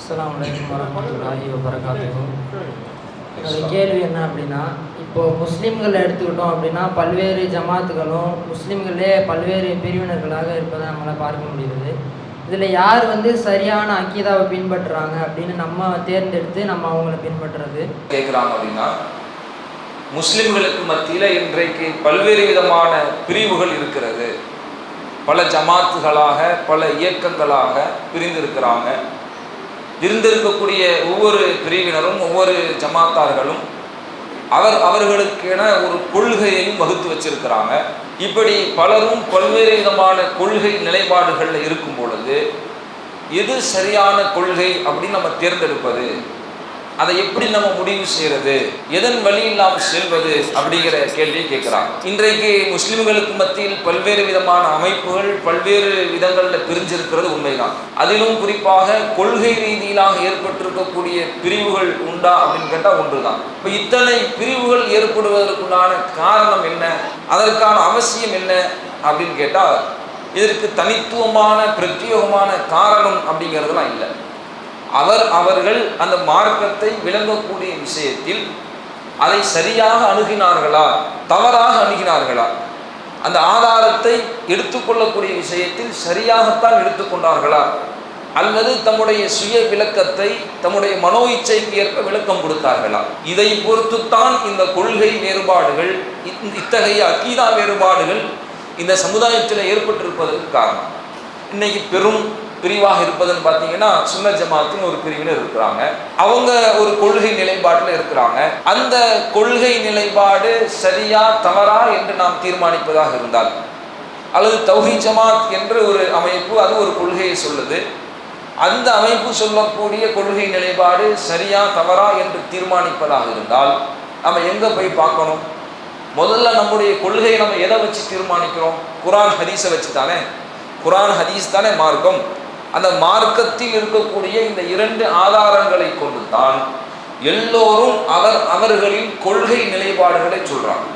அஸ்ஸலாமு அலைக்கும் வரஹ்மத்துல்லாஹி வபரகாத்துஹு. என்னோட கேள்வி என்ன அப்படின்னா, இப்போது முஸ்லீம்களை எடுத்துக்கிட்டோம் அப்படின்னா பல்வேறு ஜமாத்துகளும் முஸ்லீம்களே பல்வேறு பிரிவினர்களாக இருப்பதை நம்மளால் பார்க்க முடியுது. இதில் யார் சரியான அக்கீதாவை பின்பற்றுறாங்க அப்படின்னு நம்ம தேர்ந்தெடுத்து நம்ம அவங்கள பின்பற்றுறது கேட்குறாங்க அப்படின்னா, முஸ்லிம்களுக்கு மத்தியில் இன்றைக்கு பல்வேறு விதமான பிரிவுகள் இருக்கிறது. பல ஜமாத்துகளாக பல இயக்கங்களாக பிரிந்திருக்கிறாங்க. இருந்திருக்கக்கூடிய ஒவ்வொரு பிரிவினரும் ஒவ்வொரு ஜமாத்தார்களும் அவர்களுக்கென ஒரு கொள்கையையும் வகுத்து வச்சிருக்கிறாங்க. இப்படி பலரும் பல்வேறு விதமான கொள்கை நிலைப்பாடுகளில் இருக்கும் பொழுது எது சரியான கொள்கை அப்படின்னு நம்ம தேர்ந்தெடுப்பது, அதை எப்படி நம்ம முடிவு செய்கிறது, எதன் வழியில் நாம் செல்வது அப்படிங்கிற கேள்வியை கேட்குறாங்க. இன்றைக்கு முஸ்லிம்களுக்கு மத்தியில் பல்வேறு விதமான அமைப்புகள் பல்வேறு விதங்களில் பிரிஞ்சிருக்கிறது உண்மைதான். அதிலும் குறிப்பாக கொள்கை ரீதியிலாக ஏற்பட்டிருக்கக்கூடிய பிரிவுகள் உண்டா அப்படின்னு கேட்டால் ஒன்று தான். இப்போ இத்தனை பிரிவுகள் ஏற்படுவதற்குண்டான காரணம் என்ன, அதற்கான அவசியம் என்ன அப்படின்னு கேட்டால் இதற்கு தனித்துவமான பிரத்யேகமான காரணம் அப்படிங்கிறதுலாம் இல்லை. அவர்கள் அந்த மார்க்கத்தை விளங்கக்கூடிய விஷயத்தில் அதை சரியாக அணுகினார்களா தவறாக அணுகினார்களா, அந்த ஆதாரத்தை எடுத்துக்கொள்ளக்கூடிய விஷயத்தில் சரியாகத்தான் எடுத்துக்கொண்டார்களா, அல்லது தம்முடைய சுய விளக்கத்தை தம்முடைய மனோ இச்சைக்கு ஏற்ப விளக்கம் கொடுத்தார்களா, இதை பொறுத்துத்தான் இந்த கொள்கை வேறுபாடுகள் இத்தகைய அக்கீதா வேறுபாடுகள் இந்த சமுதாயத்தில் ஏற்பட்டிருப்பதற்கு காரணம். இன்னைக்கு பெரும் பிரிவாக இருப்பதுன்னு பார்த்தீங்கன்னா சுன்னத் ஜமாத்துன்னு ஒரு பிரிவினர் இருக்கிறாங்க. அவங்க ஒரு கொள்கை நிலைப்பாட்டில் இருக்கிறாங்க. அந்த கொள்கை நிலைப்பாடு சரியா தவறா என்று நாம் தீர்மானிப்பதாக இருந்தால், அல்லது தௌஹீத் ஜமாத் என்று ஒரு அமைப்பு அது ஒரு கொள்கையை சொல்லுது, அந்த அமைப்பு சொல்லக்கூடிய கொள்கை நிலைப்பாடு சரியா தவறா என்று தீர்மானிப்பதாக இருந்தால் நம்ம எங்கே போய் பார்க்கணும்? முதல்ல நம்முடைய கொள்கையை நம்ம எதை வச்சு தீர்மானிக்கிறோம்? குர்ஆன் ஹதீஸை வச்சு தானே. குர்ஆன் ஹதீஸ் தானே மார்க்கம். அந்த மார்க்கத்தில் இருக்கக்கூடிய இந்த இரண்டு ஆதாரங்களை கொண்டு தான் எல்லோரும் அவர்களின் கொள்கை நிலைப்பாடுகளை சொல்றாங்க.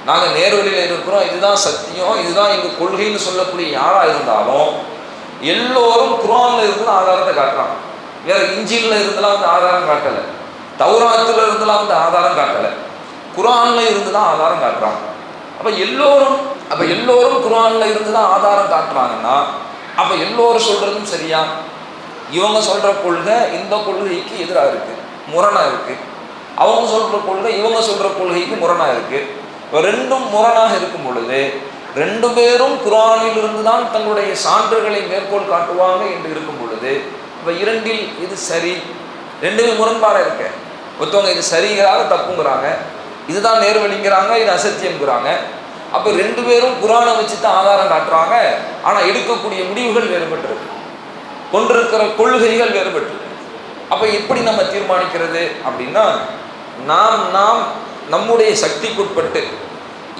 நாங்கள் நேர்வழியில் இருக்கிறோம், இதுதான் சத்தியம், இதுதான் எங்கள் கொள்கைன்னு சொல்லக்கூடிய யாரா இருந்தாலும் எல்லோரும் குர்ஆன்ல இருந்து ஆதாரத்தை காட்டுறாங்க. வேற இஞ்சில்ல இருந்தெல்லாம் ஆதாரம் காட்டலை, தௌராத்துல இருந்தெல்லாம் ஆதாரம் காட்டலை, குர்ஆன்ல இருந்து தான் ஆதாரம் காட்டுறாங்க. அப்ப எல்லோரும் குர்ஆன்ல இருந்து தான் ஆதாரம் காட்டுறாங்கன்னா அப்ப எல்லோரும் சொல்றதும் சரியா? இவங்க சொல்ற கொள்கை இந்த கொள்கைக்கு எதிராக இருக்கு, முரணா இருக்கு. அவங்க சொல்ற கொள்கை இவங்க சொல்ற கொள்கைக்கு முரணா இருக்கு. ரெண்டும் முரணாக இருக்கும் பொழுது ரெண்டு பேரும் குர்ஆனில் இருந்து தான் தங்களுடைய சான்றுகளை மேற்கோள் காட்டுவாங்க என்று இருக்கும் பொழுது இப்ப இரண்டில் இது சரி, ரெண்டுமே முரண்பாடாக இருக்க. ஒருத்தவங்க இது சரிங்கிறாங்க, தப்புங்கிறாங்க, இதுதான் நேர்வழிங்கிறாங்க, இது அசத்தியம்ங்கிறாங்க. அப்போ ரெண்டு பேரும் குர்ஆனை வச்சு தான் ஆதாரம் காட்டுறாங்க. ஆனால் எடுக்கக்கூடிய முடிவுகள் வேறுபட்டிருக்கு, கொண்டிருக்கிற கொள்கைகள் வேறுபட்டிருக்கு. அப்போ எப்படி நம்ம தீர்மானிக்கிறது அப்படின்னா, நாம் நம்முடைய சக்திக்குட்பட்டு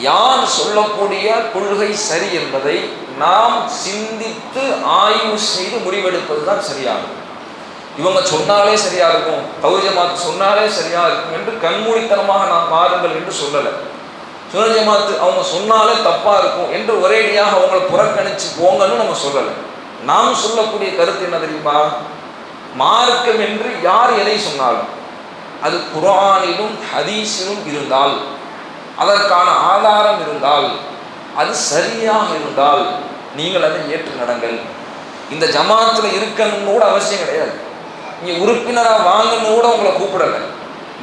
யார் சொல்லக்கூடிய கொள்கை சரி என்பதை நாம் சிந்தித்து ஆய்வு செய்து முடிவெடுப்பது தான் சரியாகும். இவங்க சொன்னாலே சரியா இருக்கும், தௌஹீத் ஜமாத் சொன்னாலே சரியா இருக்கும் என்று கண்மூடித்தனமாக நாம் மாறுங்கள் என்று சொல்லலை. சுன்னத் ஜமாத் அவங்க சொன்னாலே தப்பா இருக்கும் என்று ஒரேடியாக அவங்களை புறக்கணிச்சு போங்கன்னு நம்ம சொல்லலை. நாம் சொல்லக்கூடிய கருத்து என்ன தெரியுமா? மார்க்கம் என்று யார் எதை சொன்னாலும் அது குர்ஆனிலும் ஹதீஸிலும் இருந்தால், அதற்கான ஆதாரம் இருந்தால், அது சரியாக இருந்தால் நீங்கள் அதை ஏற்று நடங்கள். இந்த ஜமாத்தில் இருக்கணும்னு கூட அவசியம் கிடையாது. நீங்கள் உறுப்பினராக வாங்கன்னு கூட உங்களை கூப்பிடலை.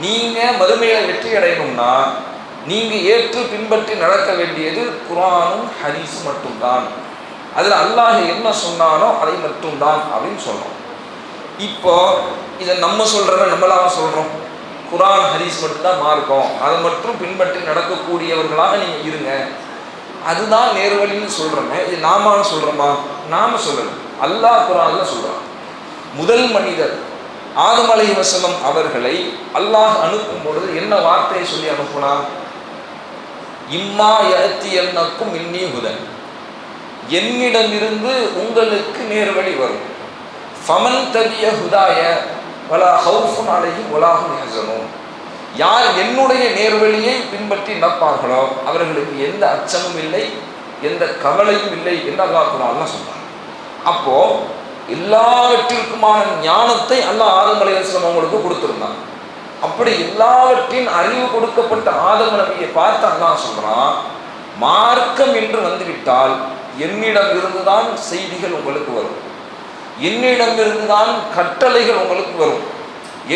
நீங்கள் மறுமையில் வெற்றி அடையணும்னா நீங்கள் ஏற்று பின்பற்றி நடக்க வேண்டியது குர்ஆனும் ஹதீஸும் மட்டும்தான். அதில் அல்லாஹ் என்ன சொன்னானோ அதை மட்டும்தான் அப்படின்னு சொல்கிறோம். இப்போ இதை நம்ம சொல்கிறத நம்மளாக சொல்கிறோம், குர்ஆன் ஹதீஸ் மட்டும்தான் மார்க்கம், அதை மட்டும் பின்பற்றி நடக்கக்கூடியவர்களாக நீங்கள் இருங்க, அதுதான் நேர்வழின்னு சொல்கிறோமே. இது நாம சொல்கிறோமா? நாம சொல்லலை, அல்லாஹ் குர்ஆன்ல சொல்கிறான். முதல் மனிதர் ஆதம் அலைஹிஸ்ஸலாம் அவர்களை அல்லாஹ் அனுப்பும் பொழுது என்ன வார்த்தையை சொல்லி அனுப்புனான்? இம்மா யஅத்தியன்னக்கும் மின்னி ஹுதன், என்னிடமிருந்து உங்களுக்கு நேர்வழி வரும். ஃபமன் தபிய ஹுதாய வலா ஹவுஃபுன் அலைஹிம் வலா ஹும் யஹ்ஸனூன், யார் என்னுடைய நேர்வழியை பின்பற்றி நடப்பார்களோ அவர்களுக்கு எந்த அச்சமும் இல்லை, எந்த கவலையும் இல்லை என்று அல்லாஹ் குர்ஆன்ல சொன்னான். அப்போ எல்லாவற்றிற்குமான ஞானத்தை அல்லாஹ் ஆதம் அலைஹிஸ்ஸலாம் அவங்களுக்கு கொடுத்திருந்தான். அப்படி எல்லாவற்றின் அறிவு கொடுக்கப்பட்ட ஆதம் நபியை பார்த்து அல்லாஹ் சொல்றான், மார்க்கம் என்று வந்துவிட்டால் என்னிடம் இருந்துதான் செய்திகள் உங்களுக்கு வரும், என்னிடம் இருந்துதான் கட்டளைகள் உங்களுக்கு வரும்,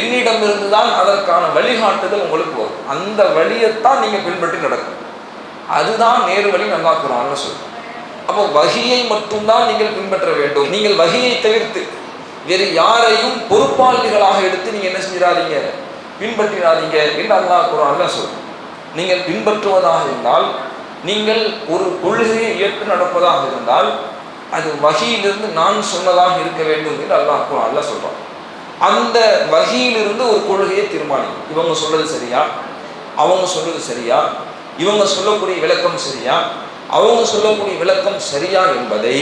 என்னிடம் இருந்துதான் அதற்கான வழிகாட்டுதல் உங்களுக்கு வரும். அந்த வழியைத்தான் நீங்க பின்பற்றி நடக்கும். அதுதான் நேரு வழி. நல்லா குர்ஆன்ல சொல்றோம். அப்போ வஹியை மட்டும்தான் நீங்கள் பின்பற்ற வேண்டும். நீங்கள் வஹியை தவிர்த்து வேறு யாரையும் பொறுப்பாளிகளாக எடுத்து நீங்க என்ன செஞ்சிடாதீங்க, பின்பற்றிடாதீங்க என்று அல்லாஹ் குர்ஆன்ல சொல்றோம். நீங்கள் பின்பற்றுவதாக இருந்தால், நீங்கள் ஒரு கொள்கையை ஏற்று நடப்பதாக இருந்தால், அது வஹியிலிருந்து நான் சொன்னதாக இருக்க வேண்டும் என்று அல்லாஹ் குர்ஆன்ல சொல்றோம். அந்த வஹியிலிருந்து ஒரு கொள்கையை தீர்மானிக்கும். இவங்க சொல்றது சரியா, அவங்க சொல்றது சரியா, இவங்க சொல்லக்கூடிய விளக்கம் சரியா, அவங்க சொல்லக்கூடிய விளக்கம் சரியா என்பதை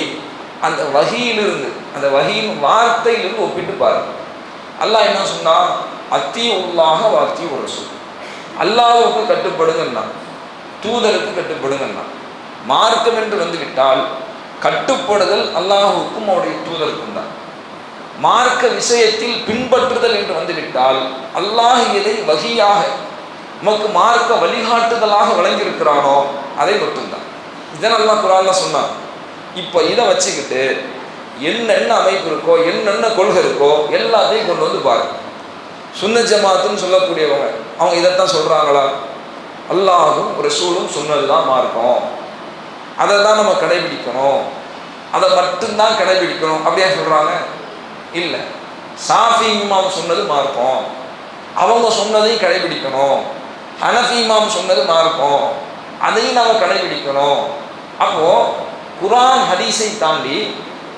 அந்த வஹியிலிருந்து, அந்த வஹியின் வார்த்தையிலிருந்து ஒப்பிட்டு பாருங்க. அல்லாஹ் என்ன சொன்னா, அத்தீஉல்லாஹ வ அத்தீஉர் ரசூல், அல்லாஹ்வுக்கு கட்டுப்படுங்கன்னா, தூதருக்கு கட்டுப்படுங்கன்னா. மார்க்கம் என்று வந்துவிட்டால் கட்டுப்படுதல் அல்லாஹ்வுக்கும் அவருடைய தூதருக்கும் தான். மார்க்க விஷயத்தில் பின்பற்றுதல் என்று வந்துவிட்டால் அல்லாஹ் எதை வஹியாக நமக்கு மார்க்க வழிகாட்டுதலாக வழங்கியிருக்கிறானோ அதை மட்டும்தான். இதன் அல்லாஹ் குர்ஆன்ல சொன்னான். இப்போ இதை வச்சுக்கிட்டு என்னென்ன அமைப்பு இருக்கோ, என்னென்ன கொள்கை இருக்கோ எல்லாத்தையும் கொண்டு வந்து பாருங்க. சுன்னத் ஜமாத்துன்னு சொல்லக்கூடியவங்க அவங்க இதைத்தான் சொல்றாங்களா? அல்லாஹும் ரசூலும் சொன்னதுதான் மார்க்கம், அதை தான் நம்ம கடைபிடிக்கணும், அதை மட்டும்தான் கடைபிடிக்கணும் அப்படியே சொல்றாங்க? இல்லை. ஷாஃபி இமாம் சொன்னது மார்க்கம், அவங்க சொன்னதையும் கடைபிடிக்கணும். ஹனஃபி இமாம் சொன்னது மார்க்கம், அதையும் நாம் கடைபிடிக்கணும். அப்போ குர்ஆன் ஹதீஸை தாண்டி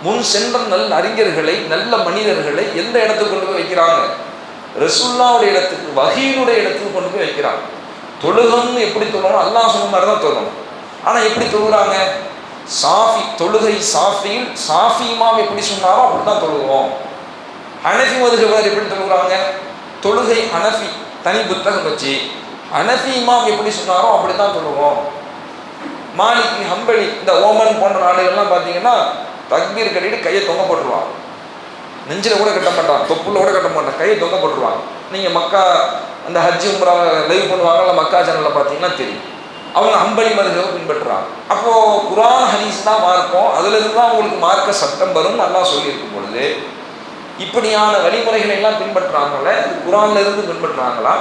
முன் சென்ற நல்ல அறிஞர்களை, நல்ல மனிதர்களை எந்த இடத்துக்கு கொண்டு போய் வைக்கிறாங்க? ரசூலுல்லாஹ்வுடைய இடத்துக்கு, வஹீனுடைய இடத்துக்கு கொண்டு போய் வைக்கிறாங்க. தொழுகம்னு எப்படி தொழணும்? அல்லாஹ் சொன்ன மாதிரி தான் தொழணும். ஆனால் எப்படி தொழுகிறாங்க? சாஃபி தொழுகை, சாஃபியில் சாஃபி இமாம் எப்படி சொன்னாரோ அப்படி தான் தொழுகிறோம். ஹனஃபி மதுஹபர் எப்படி தொழுகிறாங்க? தொழுகை ஹனஃபி தனி புத்தகம் வச்சு ஹனஃபி இமாம் எப்படி சொன்னாரோ அப்படி தான் தொழுகிறோம். மாலிகி, ஹம்பலி, இந்த ஓமன் போன்ற நாடுகள்லாம் பார்த்தீங்கன்னா தக்பீர் கட்டிட்டு கையை தொங்க போட்டுருவாங்க. நெஞ்சில் கூட கட்ட மாட்டாங்க, தொப்புல கூட கட்ட மாட்டாங்க, கையை தொங்க போட்டுருவாங்க. நீங்கள் மக்கா அந்த ஹஜ்ஜி உம்ரா லைவ் பண்ணுவாங்கல்ல, மக்கா சேனலில் பார்த்தீங்கன்னா தெரியும். அவங்க ஹம்பலி மதுஹபை பின்பற்றுறாங்க. அப்போது குர்ஆன் ஹதீஸ் தான் மார்க்கம், அதுலேருந்து தான் உங்களுக்கு மார்க்க சட்டம் வரும் நல்லா சொல்லியிருக்கும் பொழுது இப்படியான வழிமுறைகளை எல்லாம் பின்பற்றுறாங்களே, குர்ஆன்ல இருந்து பின்பற்றுறாங்களா,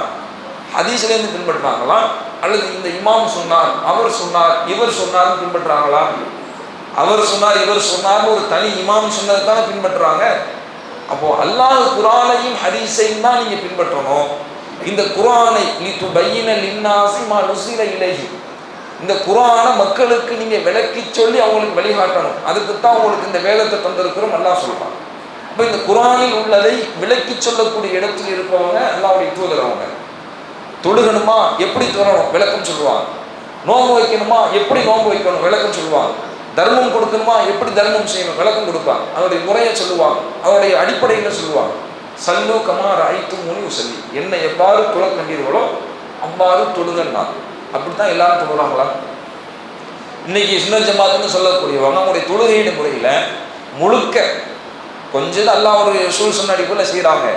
ஹதீஸ்லேருந்து பின்பற்றுறாங்களா, அல்லது இந்த இமாம் சொன்னார், அவர் சொன்னார், இவர் சொன்னார்னு பின்பற்றுறாங்களா? அவர் சொன்னார், இவர் சொன்னார்னு ஒரு தனி இமாம் சொன்னதை தானே பின்பற்றுறாங்க. அப்போ அல்லாஹ் குர்ஆனையும் ஹதீஸையும் தான் நீங்கள் பின்பற்றணும். இந்த குர்ஆனை லிதுபையின லின்னாஸி மா நுஸில இலைஹி, இந்த குர்ஆனை மக்களுக்கு நீங்கள் விளக்கி சொல்லி அவங்களுக்கு வழிகாட்டணும். அதுக்கு தான் உங்களுக்கு இந்த வேதத்தை தந்திருக்கிறோம் அல்லாஹ் சொல்றான். அப்போ இந்த குர்ஆனில் உள்ளதை விளக்கி சொல்லக்கூடிய இடத்தில் இருப்பவங்க அல்லாஹ்வுடைய தூதர். அவங்க தொழுகணுமா எப்படி தொழணும் விளக்கம் சொல்லுவாங்க, நோன்பு வைக்கணுமா எப்படி நோன்பு வைக்கணும் விளக்கம் சொல்லுவாங்க, தர்மம் கொடுக்கணுமா எப்படி தர்மம் செய்யணும் விளக்கம் கொடுப்பாங்க, அதனுடைய முறையை சொல்லுவாங்க, அதனுடைய அடிப்படையில் சொல்லுவாங்க. சல்லு கமா ரஅய்துமூனி உஸல்லி, என்னை எவ்வாறு தொழ கண்டீர்களோ அவ்வாறு தொழுங்கன்னா. அப்படித்தான் எல்லாரும் தொழுறாங்களா? இன்னைக்கு சுன்னத் ஜமாத்துன்னு சொல்லக்கூடியவங்க அவங்களுடைய தொழுகையின் முறையில் முழுக்க கொஞ்சம் அல்லாஹ் ஒரு ரசூல் சொன்ன அடிப்படையில் செய்கிறாங்க,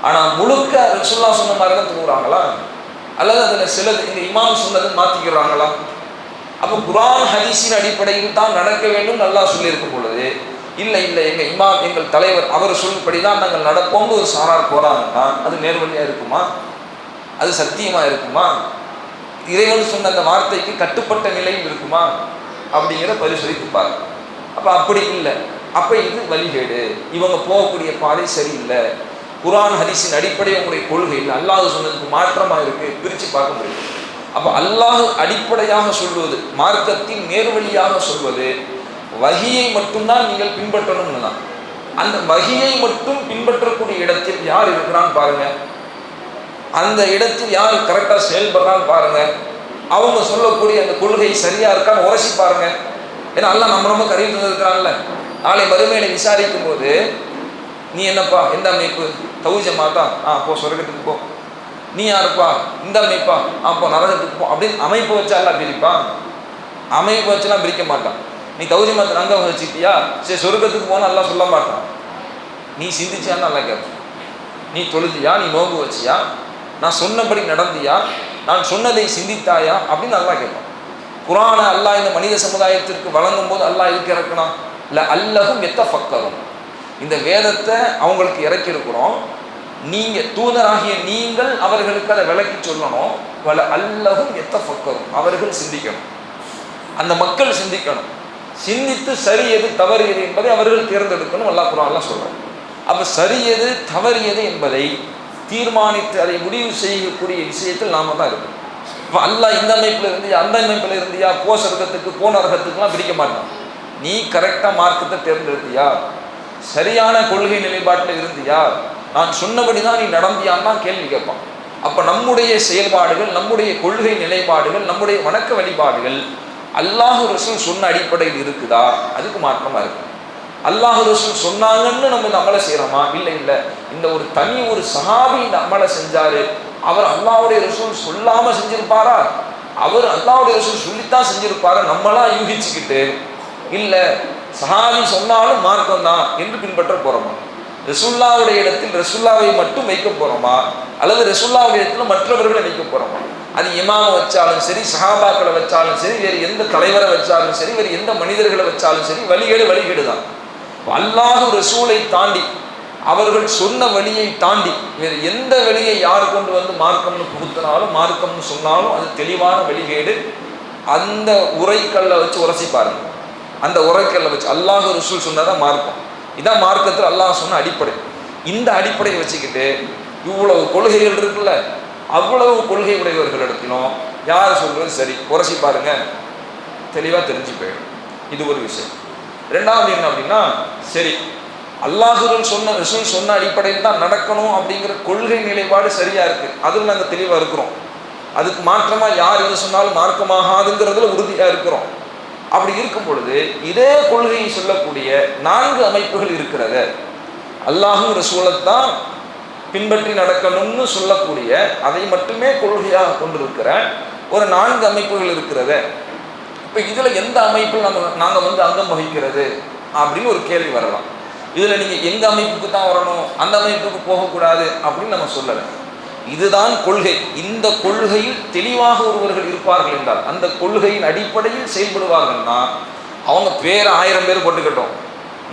ஆனால் முழுக்க ரசூலுல்லாஹ் சொன்ன மாதிரி தான் தொழுகிறாங்களா? அல்லது அதில் சிலது இந்த இமாம் சொன்னதை மாற்றிக்கிறாங்களா? அப்போ குர்ஆன் ஹதீஸின் அடிப்படையில் தான் நடக்க வேண்டும் நல்லா சொல்லியிருக்கும் பொழுது இல்லை இல்லை எங்கள் இமாம் எங்கள் தலைவர் அவர் சொல்படி தான் நாங்கள் நடப்போம்னு ஒரு சாரார் போகிறாங்கன்னா அது நேர்வழியாக இருக்குமா? அது சத்தியமாக இருக்குமா? இறைவன் சொன்ன அந்த வார்த்தைக்கு கட்டுப்பட்ட நிலையில் இருக்குமா அப்படிங்கிற பரிசோதித்துப்பார். அப்போ அப்படி இல்லை, அப்போ இது வழிகேடு, இவங்க போகக்கூடிய பாதை சரியில்லை, குர்ஆன் ஹதீஸின் அடிப்படை உங்களுடைய கொள்கையில் அல்லாஹ் சொன்னதுக்கு மாற்றமாக இருக்குது, பிரித்து பார்க்க முடியும். அப்போ அல்லாஹ் அடிப்படையாக சொல்வது, மார்க்கத்தின் நேர்வழியாக சொல்வது வஹியை மட்டும்தான் நீங்கள் பின்பற்றணும்னு தான். அந்த வஹியை மட்டும் பின்பற்றக்கூடிய இடத்தில் யார் இருக்கிறான்னு பாருங்க, அந்த இடத்தில் யார் கரெக்டாக செயல்படுறான்னு பாருங்க, அவங்க சொல்லக்கூடிய அந்த கொள்கை சரியா இருக்கான்னு உரசி பாருங்க. ஏன்னா அல்லாஹ் நம்ம கருவி தந்திருக்கிறான்ல, நாளை மறுமையை விசாரிக்கும் போது நீ என்னப்பா எந்த அமைப்பு, தௌஹீத் ஜமாத்தா, போ சொர்க்கத்துக்கு போ. நீ யாருப்பா, இந்த அமைப்பா, போ நரகத்துக்கு போ அப்படின்னு அமைப்பு வச்சா எல்லாம் பிரிப்பான்? அமைப்பு வச்சுலாம் பிரிக்க மாட்டான். நீ தௌஹீத் ஜமாத் அங்கே வச்சுக்கிட்டியா சரி சொர்க்கத்துக்கு போனால் எல்லாம் சொல்ல மாட்டான். நீ சிந்திச்சியான்னு நல்லா கேட்பேன். நீ தொழுதியா, நீ நோன்பு வச்சியா, நான் சொன்னபடி நடந்தியா, நான் சொன்னதை சிந்தித்தாயா அப்படின்னு நல்லா கேட்பான். குர்ஆனை அல்லாஹ் இந்த மனித சமுதாயத்திற்கு வழங்கும் போது அல்லாஹ் எதுக்கு இறக்கணும்? இல்லை அல்லஹும் எத்தஃபக்கரும், இந்த வேதத்தை அவங்களுக்கு இறக்கியிருக்கிறோம், நீங்கள் தூதராகிய நீங்கள் அவர்களுக்கு அதை விளக்கி சொல்லணும். வல அல்லஹும் எத்தஃபக்கரும், அவர்கள் சிந்திக்கணும், அந்த மக்கள் சிந்திக்கணும், சிந்தித்து சரி எது தவறு எது என்பதை அவர்கள் தேர்ந்தெடுக்கணும். அல்லாஹ் குர்ஆன்ல சொல்றான். அப்போ சரி எது தவறு எது என்பதை தீர்மானித்து அதை முடிவு செய்யக்கூடிய விஷயத்தில் நாம தான் இருக்கணும். இப்போ அல்லாஹ் இந்த அமைப்பில் இருந்தியா, அந்த அமைப்பில் இருந்தியா, போ சொர்க்கத்துக்கு போ நரகத்துக்குலாம் பிரிக்க மாட்டான். நீ கரெக்டாக மார்க்கத்தை தேர்ந்தெடுத்தியா, சரியான கொள்கை நிலைப்பாட்டில் இருந்தியா, நான் சொன்னபடி தான் நீ நடந்தியான்னு தான் கேள்வி கேட்பான். அப்போ நம்முடைய செயல்பாடுகள், நம்முடைய கொள்கை நிலைப்பாடுகள், நம்முடைய வணக்க வழிபாடுகள் அல்லாஹ் ரசூல் சொன்ன அடிப்படையில் இருக்குதா, அதுக்கு மாற்றமாக இருக்கு. அல்லாஹ் ரசூல் சொன்னாங்கன்னு நம்ம இந்த அமலை செய்கிறோமா? இல்லை இல்லை, இந்த ஒரு சஹாபி இந்த அமலை செஞ்சாரு, அவர் அல்லாஹ்வுடைய ரசூல் சொல்லாமல் செஞ்சிருப்பாரா, அவர் அல்லாஹ்வுடைய ரசூல் சொல்லித்தான் செஞ்சிருப்பாரா, நம்மளாம் யூகிச்சுக்கிட்டு இல்லை சஹாபி சொன்னாலும் மார்க்கம் தான் என்று பின்பற்ற போகிறோமா? ரசூல்லாவுடைய இடத்தில் ரசூல்லாவை மட்டும் வைக்க போகிறோமா, அல்லது ரசூல்லாவுடைய இடத்துல மற்றவர்களை வைக்க போகிறோமா? அது இமாமை வச்சாலும் சரி, சஹாபாக்களை வச்சாலும் சரி, வேறு எந்த தலைவரை வச்சாலும் சரி, வேறு எந்த மனிதர்களை வச்சாலும் சரி, வழிகேடு தான். அல்லாஹ் ரசூலை தாண்டி, அவர்கள் சொன்ன வழியை தாண்டி வேறு எந்த வழியை யார் கொண்டு வந்து மார்க்கம்னு புகுத்தினாலும், மார்க்கம்னு சொன்னாலும் அது தெளிவான வழிகேடு. அந்த உரைக்கல்லை வச்சு உரசி பாருங்க. அந்த உரைக்கல்லை வச்சு அல்லாஹ் ரசூல் சொன்னதான் மார்க்கம். இதான் மார்க்கத்தில் அல்லாஹ் சொன்ன அடிப்படை. இந்த அடிப்படையை வச்சுக்கிட்டு இவ்வளவு கொள்கைகள் இருக்குல்ல, அவ்வளவு கொள்கை உடையவர்களிடத்திலும் யார் சொல்றது சரி உரசி பாருங்க, தெளிவாக தெரிஞ்சு போயிடும். இது ஒரு விஷயம். ரெண்டாவது என்ன அப்படின்னா, சரி அல்லாஹ் ரசூல் சொன்ன அடிப்படையில் தான் நடக்கணும் அப்படிங்கிற கொள்கை நிலைப்பாடு சரியா இருக்கு, அதில் நாங்கள் தெளிவாக இருக்கிறோம். அதுக்கு மாற்றமாக யார் எது சொன்னாலும் மார்க்கமாகாதுங்கிறதுல உறுதியாக இருக்கிறோம். அப்படி இருக்கும் பொழுது இதே கொள்கையை சொல்லக்கூடிய 4 அமைப்புகள் இருக்கிறது. அல்லாஹும் ரசூலைத்தான் பின்பற்றி நடக்கணும்னு சொல்லக்கூடிய, அதை மட்டுமே கொள்கையாக கொண்டிருக்கிற ஒரு 4 அமைப்புகள் இருக்கிறது. இப்போ இதில் எந்த அமைப்பில் நாங்கள் அங்கம் வகிக்கிறது அப்படின்னு ஒரு கேள்வி வரலாம். இதில் நீங்கள் எங்கள் அமைப்புக்கு தான் வரணும், அந்த அமைப்புக்கு போகக்கூடாது அப்படின்னு நம்ம சொல்லலை. இதுதான் கொள்கை. இந்த கொள்கையில் தெளிவாக ஒருவர்கள் இருப்பார்கள் என்றால், அந்த கொள்கையின் அடிப்படையில் செயல்படுவார்கள்னா, அவங்க பேர் 1000 பேர் போட்டுக்கட்டும்,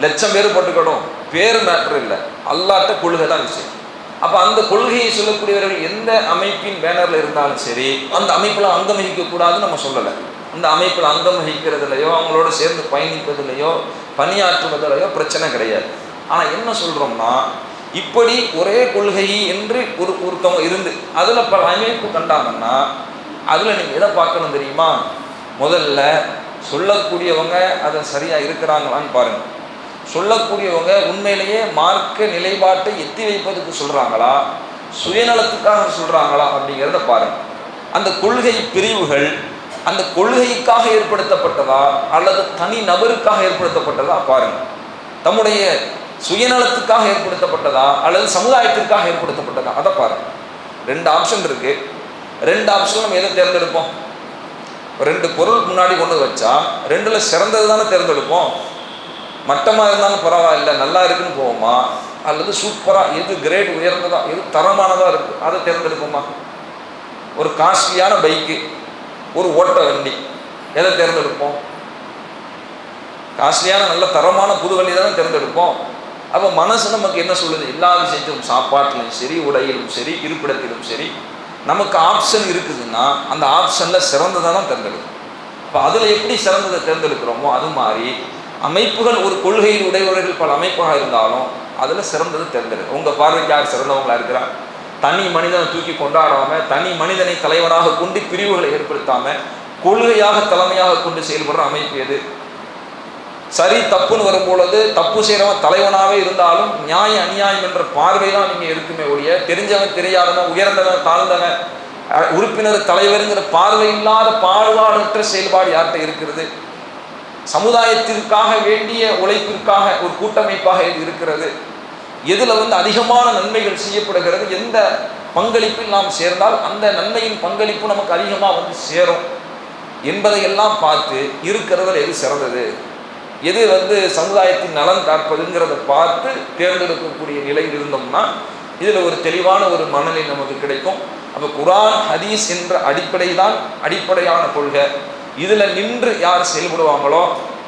1,00,000 பேர் போட்டுக்கட்டும், பேர் மேட்டர் இல்லை, அல்லாட்ட கொள்கை தான் விஷயம். அப்போ அந்த கொள்கையை சொல்லக்கூடியவர்கள் எந்த அமைப்பின் பேனரில் இருந்தாலும் சரி, அந்த அமைப்பில் அங்கம் வகிக்கக்கூடாதுன்னு நம்ம சொல்லலை. இந்த அமைப்பில் அங்கம் வகிக்கிறதுலையோ, அவங்களோட சேர்ந்து பயணிப்பதிலையோ, பணியாற்றுவதிலையோ பிரச்சனை கிடையாது. ஆனால் என்ன சொல்கிறோம்னா, இப்படி ஒரே கொள்கை என்று ஒருத்தவங்க இருந்து அதில் பல அமைப்பு கண்டாங்கன்னா, அதில் நீங்கள் எதை பார்க்கணும் தெரியுமா? முதல்ல சொல்லக்கூடியவங்க அதை சரியாக இருக்கிறாங்களான்னு பாருங்கள். சொல்லக்கூடியவங்க உண்மையிலேயே மார்க்க நிலைப்பாட்டை எத்தி வைப்பதுக்கு சொல்கிறாங்களா, சுயநலத்துக்காக சொல்கிறாங்களா அப்படிங்கிறத பாருங்கள். அந்த கொள்கை பிரிவுகள் அந்த கொள்கைக்காக ஏற்படுத்தப்பட்டதா அல்லது தனி நபருக்காக ஏற்படுத்தப்பட்டதா பாருங்கள். தம்முடைய சுயநலத்துக்காக ஏற்படுத்தப்பட்டதா அல்லது சமுதாயத்திற்காக ஏற்படுத்தப்பட்டதா அதை பாருங்கள். 2 ஆப்ஷன் இருக்கு. 2 ஆப்ஷன் நம்ம எதை தேர்ந்தெடுப்போம்? 2 பொருள் முன்னாடி கொண்டு வச்சா 2ல் சிறந்தது தானே தேர்ந்தெடுப்போம். மட்டமாக இருந்தாலும் பரவாயில்ல, நல்லா இருக்குன்னு போவோமா, அல்லது சூப்பராக எது கிரேட் உயர்ந்ததா, எது தரமானதாக இருக்குது அதை தேர்ந்தெடுப்போமா? ஒரு காஸ்ட்லியான பைக்கு, ஒரு ஓட்ட வண்டி, எதை தேர்ந்தெடுப்போம்? காஸ்ட்லியான நல்ல தரமான புது வண்டி தானே தேர்ந்தெடுப்போம். அப்போ மனசு நமக்கு என்ன சொல்லுது? எல்லா விஷயத்திலும், சாப்பாட்டிலும் சரி, உடையிலும் சரி, இருப்பிடத்திலும் சரி, நமக்கு ஆப்ஷன் இருக்குதுன்னா அந்த ஆப்ஷனில் சிறந்ததை தான் தேர்ந்தெடுக்கும். இப்போ அதில் எப்படி சிறந்ததை தேர்ந்தெடுக்கிறோமோ அது மாதிரி அமைப்புகள், ஒரு கொள்கையில் உடையவர்கள் பல அமைப்பாக இருந்தாலும் அதில் சிறந்ததை தேர்ந்தெடுக்கும். உங்கள் பார்வைக்கு யார் சிறந்தவங்களாக இருக்கிறார்? தனி மனிதனை தூக்கி கொண்டாடாமல், தனி மனிதனை தலைவராக கொண்டு பிரிவுகளை ஏற்படுத்தாமல், கொள்கையாக தலைமையாக கொண்டு செயல்படுற அமைப்பு எது? சரி தப்புன்னு வரும்பொழுது தப்பு செய்கிறவன் தலைவனாகவே இருந்தாலும் நியாயம் அநியாயம் என்ற பார்வை தான் நீங்கள் இருக்குமே ஒழிய, தெரிஞ்சவன் தெரியாதவன், உயர்ந்தவன் தாழ்ந்தவன், உறுப்பினர் தலைவருங்கிற பார்வை இல்லாத பாடுபாடற்ற செயல்பாடு யார்கிட்ட இருக்கிறது? சமுதாயத்திற்காக வேண்டிய உழைப்பிற்காக ஒரு கூட்டமைப்பாக இது இருக்கிறது. எதில் அதிகமான நன்மைகள் செய்யப்படுகிறது, எந்த பங்களிப்பில் நாம் சேர்ந்தால் அந்த நன்மையின் பங்களிப்பு நமக்கு அதிகமாக சேரும் என்பதையெல்லாம் பார்த்து இருக்கிறதில் எது சிறந்தது, எது சமுதாயத்தின் நலன் காப்பதுங்கிறத பார்த்து தேர்ந்தெடுக்கக்கூடிய நிலையில் இருந்தோம்னா இதில் ஒரு தெளிவான ஒரு மனநிலை நமக்கு கிடைக்கும். அப்போ குர்ஆன் ஹதீஸ் என்ற அடிப்படை தான் அடிப்படையான கொள்கை. இதில் நின்று யார் செயல்படுவாங்களோ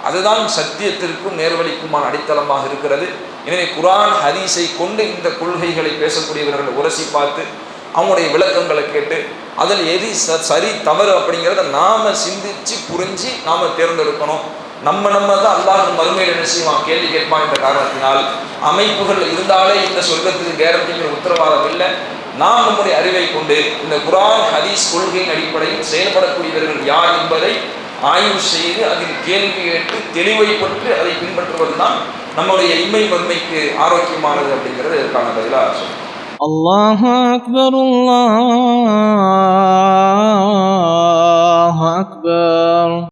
அதுதான் சத்தியத்திற்கும் நேர்வழிக்குமான அடித்தளமாக இருக்கிறது. எனவே குர்ஆன் ஹதீஸை கொண்டு இந்த கொள்கைகளை பேசக்கூடியவர்களை உரசி பார்த்து அவங்களுடைய விளக்கங்களை கேட்டு அதில் எது சரி தவறு அப்படிங்கிறத நாம் சிந்தித்து புரிஞ்சு நாம் தேர்ந்தெடுக்கணும். நம்ம தான் அல்லாஹ் மறுமையில் என்ன செய்வான், கேள்வி கேட்பான் என்ற காரணத்தினால் அமைப்புகள் இருந்தாலே இந்த சொர்க்கத்துக்கு கேரண்டிங்கிற உத்தரவாதம் இல்லை. நாம் நம்முடைய அறிவை கொண்டு இந்த குர்ஆன் ஹதீஸ் கொள்கையின் அடிப்படையில் செயல்படக்கூடியவர்கள் யார் என்பதை ஆய்வு செய்து அதில் கேள்வி கேட்டு தெளிவை பெற்று அதை பின்பற்றுவது தான் நம்முடைய இம்மை மறுமைக்கு ஆரோக்கியமானது அப்படிங்கிறது இதற்கான பதிலாக சொல்லுங்கள். அல்லாஹு அக்பர், அல்லாஹு அக்பர்.